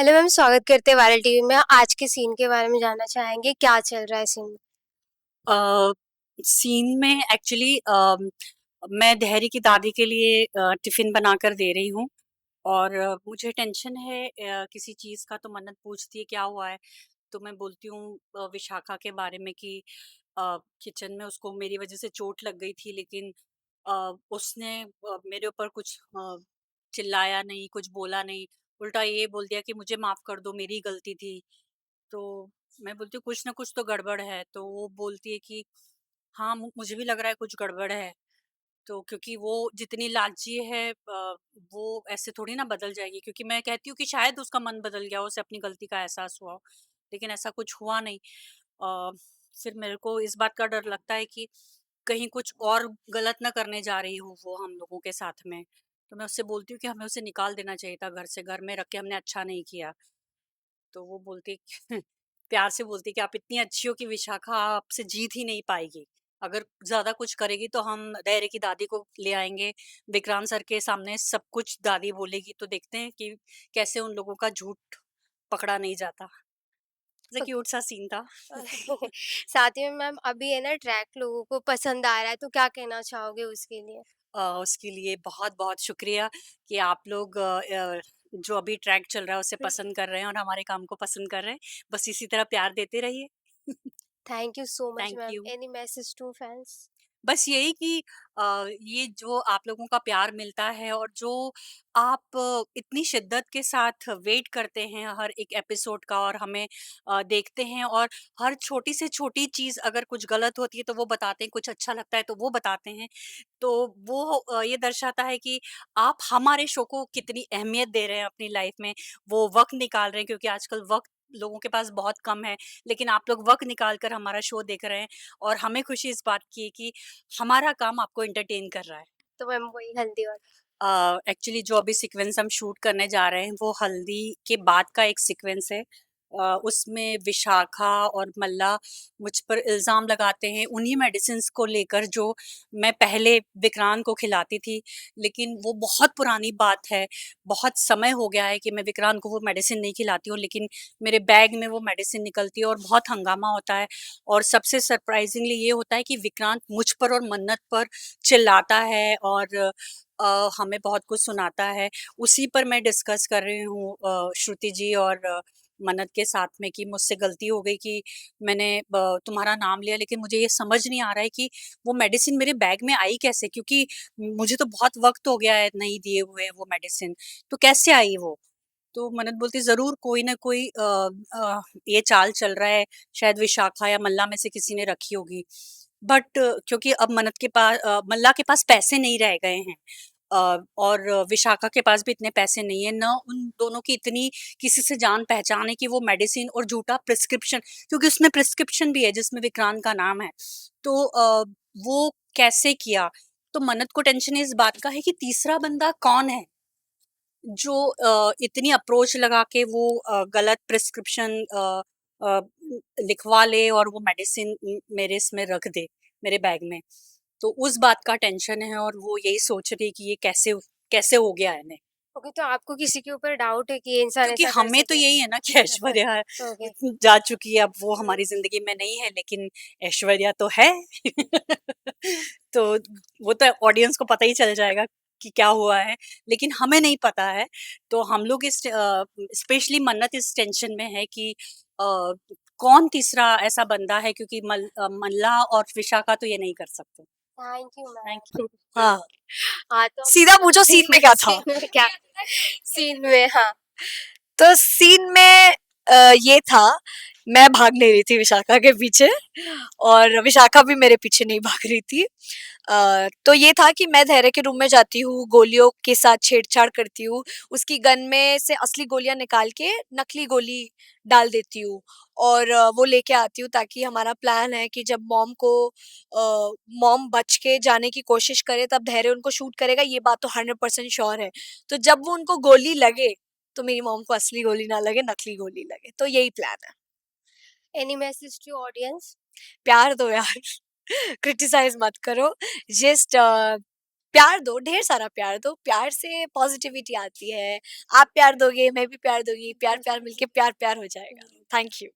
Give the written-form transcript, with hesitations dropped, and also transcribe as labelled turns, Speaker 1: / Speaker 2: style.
Speaker 1: Hello ma'am, स्वागत करते हैं वायरल टीवी में। आज के सीन के बारे में जानना चाहेंगे, क्या चल रहा है सीन में?
Speaker 2: अ, सीन में एक्चुअली मैं धैर्य की दादी के लिए टिफिन बनाकर दे रही हूँ और मुझे टेंशन है किसी चीज़ का। तो मन्नत पूछती है क्या हुआ है, तो मैं बोलती हूँ विशाखा के बारे में कि किचन में उसको मेरी वजह से चोट लग गई थी, लेकिन उसने मेरे ऊपर कुछ चिल्लाया नहीं, कुछ बोला नहीं। उल्टा ये बोल दिया कि मुझे माफ कर दो, मेरी गलती थी। तो मैं बोलती हूँ कुछ ना कुछ तो गड़बड़ है, तो वो बोलती है कि हाँ, मुझे भी लग रहा है कुछ गड़बड़ है। तो क्योंकि वो जितनी लालची है वो ऐसे थोड़ी ना बदल जाएगी, क्योंकि मैं कहती हूँ कि शायद उसका मन बदल गया हो, उसे अपनी गलती का एहसास हुआ हो, लेकिन ऐसा कुछ हुआ नहीं। अ, फिर मेरे को इस बात का डर लगता है कि कहीं कुछ और गलत ना करने जा रही हो वो हम लोगों के साथ में। तो मैं उससे बोलती हूँ कि हमें उसे निकाल देना चाहिए था घर से, घर में रख के हमने अच्छा नहीं किया। तो वो बोलती प्यार से बोलती कि आप इतनी अच्छी हो कि विशाखा आपसे जीत ही नहीं पाएगी। अगर ज़्यादा कुछ करेगी तो हम धैर्य की दादी को ले आएँगे, विक्रांत सर के सामने सब कुछ दादी बोलेगी, तो देखते हैं कि कैसे उन लोगों का झूठ पकड़ा नहीं जाता। ऐसा क्यूट सा सीन था।
Speaker 1: साथ ही में मैम, अभी है ना ट्रैक लोगों को पसंद आ रहा है, तो क्या कहना चाहोगे उसके लिए?
Speaker 2: उसके लिए बहुत-बहुत शुक्रिया कि आप लोग जो अभी ट्रैक चल रहा है उसे पसंद कर रहे हैं और हमारे काम को पसंद कर रहे हैं। बस इसी तरह प्यार देते रहिए।
Speaker 1: Thank you so much
Speaker 2: thank
Speaker 1: ma'am.
Speaker 2: You.
Speaker 1: Any message to fans?
Speaker 2: बस यही कि ये जो आप लोगों का प्यार मिलता है और जो आप इतनी शिद्दत के साथ वेट करते हैं हर एक एपिसोड का, और हमें देखते हैं, और हर छोटी से छोटी चीज़ अगर कुछ गलत होती है तो वो बताते हैं, कुछ अच्छा लगता है तो वो बताते हैं। तो वो ये दर्शाता है कि आप हमारे शो को कितनी अहमियत दे रहे हैं अपनी लाइफ में, वो वक़्त निकाल रहे हैं, क्योंकि आजकल वक़्त लोगों के पास बहुत कम है, लेकिन आप लोग वक़्त निकाल कर हमारा शो देख रहे हैं, और हमें खुशी इस बात की है कि हमारा काम आपको एंटरटेन कर रहा है।
Speaker 1: तो मैम वही हल्दी वाला।
Speaker 2: एक्चुअली जो अभी सीक्वेंस हम शूट करने जा रहे हैं वो हल्दी के बाद का एक सीक्वेंस है। उसमें विशाखा और मल्ला मुझ पर इल्ज़ाम लगाते हैं उन्हीं मेडिसिन्स को लेकर जो मैं पहले विक्रांत को खिलाती थी, लेकिन वो बहुत पुरानी बात है। बहुत समय हो गया है कि मैं विक्रांत को वो मेडिसिन नहीं खिलाती हूँ, लेकिन मेरे बैग में वो मेडिसिन निकलती है और बहुत हंगामा होता है। और सबसे सरप्राइज़िंगली ये होता है कि विक्रांत मुझ पर और मन्नत पर चिल्लाता है और हमें बहुत कुछ सुनाता है। उसी पर मैं डिस्कस कर रही हूँ श्रुति जी और मन्नत के साथ में कि मुझसे गलती हो गई कि मैंने तुम्हारा नाम लिया, लेकिन मुझे ये समझ नहीं आ रहा है कि वो मेडिसिन मेरे बैग में आई कैसे? क्योंकि मुझे तो बहुत वक़्त हो गया है नहीं दिए हुए वो मेडिसिन, तो कैसे आई वो? तो मन्नत बोलती ज़रूर कोई ना कोई ये चाल चल रहा है, शायद विशाखा या मल्ला में से किसी ने रखी होगी। बट क्योंकि अब मल्ला के पास पैसे नहीं रह गए हैं, और विशाखा के पास भी इतने पैसे नहीं है, ना उन दोनों की इतनी किसी से जान-पहचान है कि वो मेडिसिन और झूठा प्रिस्क्रिप्शन, क्योंकि उसमें प्रिस्क्रिप्शन भी है जिसमें विक्रांत का नाम है। तो वो कैसे किया? तो मन्नत को टेंशन इस बात का है कि तीसरा बंदा कौन है? जो इतनी अप्रोच लगा के वो गलत प्रिस्क्रिप्शन अ, लिखवा ले और वो मेडिसिन मेरे इसमें रख दे, मेरे बैग में। तो उस बात का टेंशन है और वो यही सोच रही है कि ये कैसे कैसे हो गया है इन्हें।
Speaker 1: ओके, तो आपको किसी के ऊपर डाउट है कि ये इंसान
Speaker 2: क्योंकि
Speaker 1: ऐसा कर
Speaker 2: हमें तो
Speaker 1: सके?
Speaker 2: यही है ना कि ऐश्वर्या
Speaker 1: ओके।
Speaker 2: जा चुकी है, अब वो हमारी ज़िंदगी में नहीं है, लेकिन ऐश्वर्या तो है। तो वो तो ऑडियंस को पता ही चल जाएगा कि क्या हुआ है, लेकिन हमें नहीं पता है। तो हम लोग स्पेशली मन्नत इस टेंशन में है कि कौन तीसरा ऐसा बंदा है, क्योंकि मल्ला और विशाखा तो ये नहीं कर सकते।
Speaker 1: Thank you
Speaker 2: thank
Speaker 1: ma'am.
Speaker 3: हाँ,
Speaker 1: हाँ, तो
Speaker 3: सीधा पूछो सीन में क्या था।
Speaker 1: सीन में क्या? सीन में, हाँ।
Speaker 3: तो सीन में ये था, मैं भाग नहीं रही थी विशाखा के पीछे और विशाखा भी मेरे पीछे नहीं भाग रही थी। तो ये था कि मैं धैर्य के रूम में जाती हूँ, गोलियों के साथ छेड़छाड़ करती हूँ, उसकी गन में से असली गोलियां निकाल के नकली गोली डाल देती हूँ और वो लेके आती हूँ, ताकि हमारा प्लान है कि जब मॉम बच के जाने की कोशिश करे तब धैर्य उनको शूट करेगा, ये बात तो 100% श्योर है। तो जब वो उनको गोली लगे तो मेरी मॉम को असली गोली ना लगे, नकली गोली लगे, तो यही प्लान है।
Speaker 1: Any message to audience?
Speaker 3: प्यार दो यार। क्रिटिसाइज मत करो, जस्ट प्यार दो, ढेर सारा प्यार दो, प्यार से पॉजिटिविटी आती है। आप प्यार दोगे, मैं भी प्यार दूँगी, प्यार-प्यार मिलके प्यार-प्यार हो जाएगा। Thank you.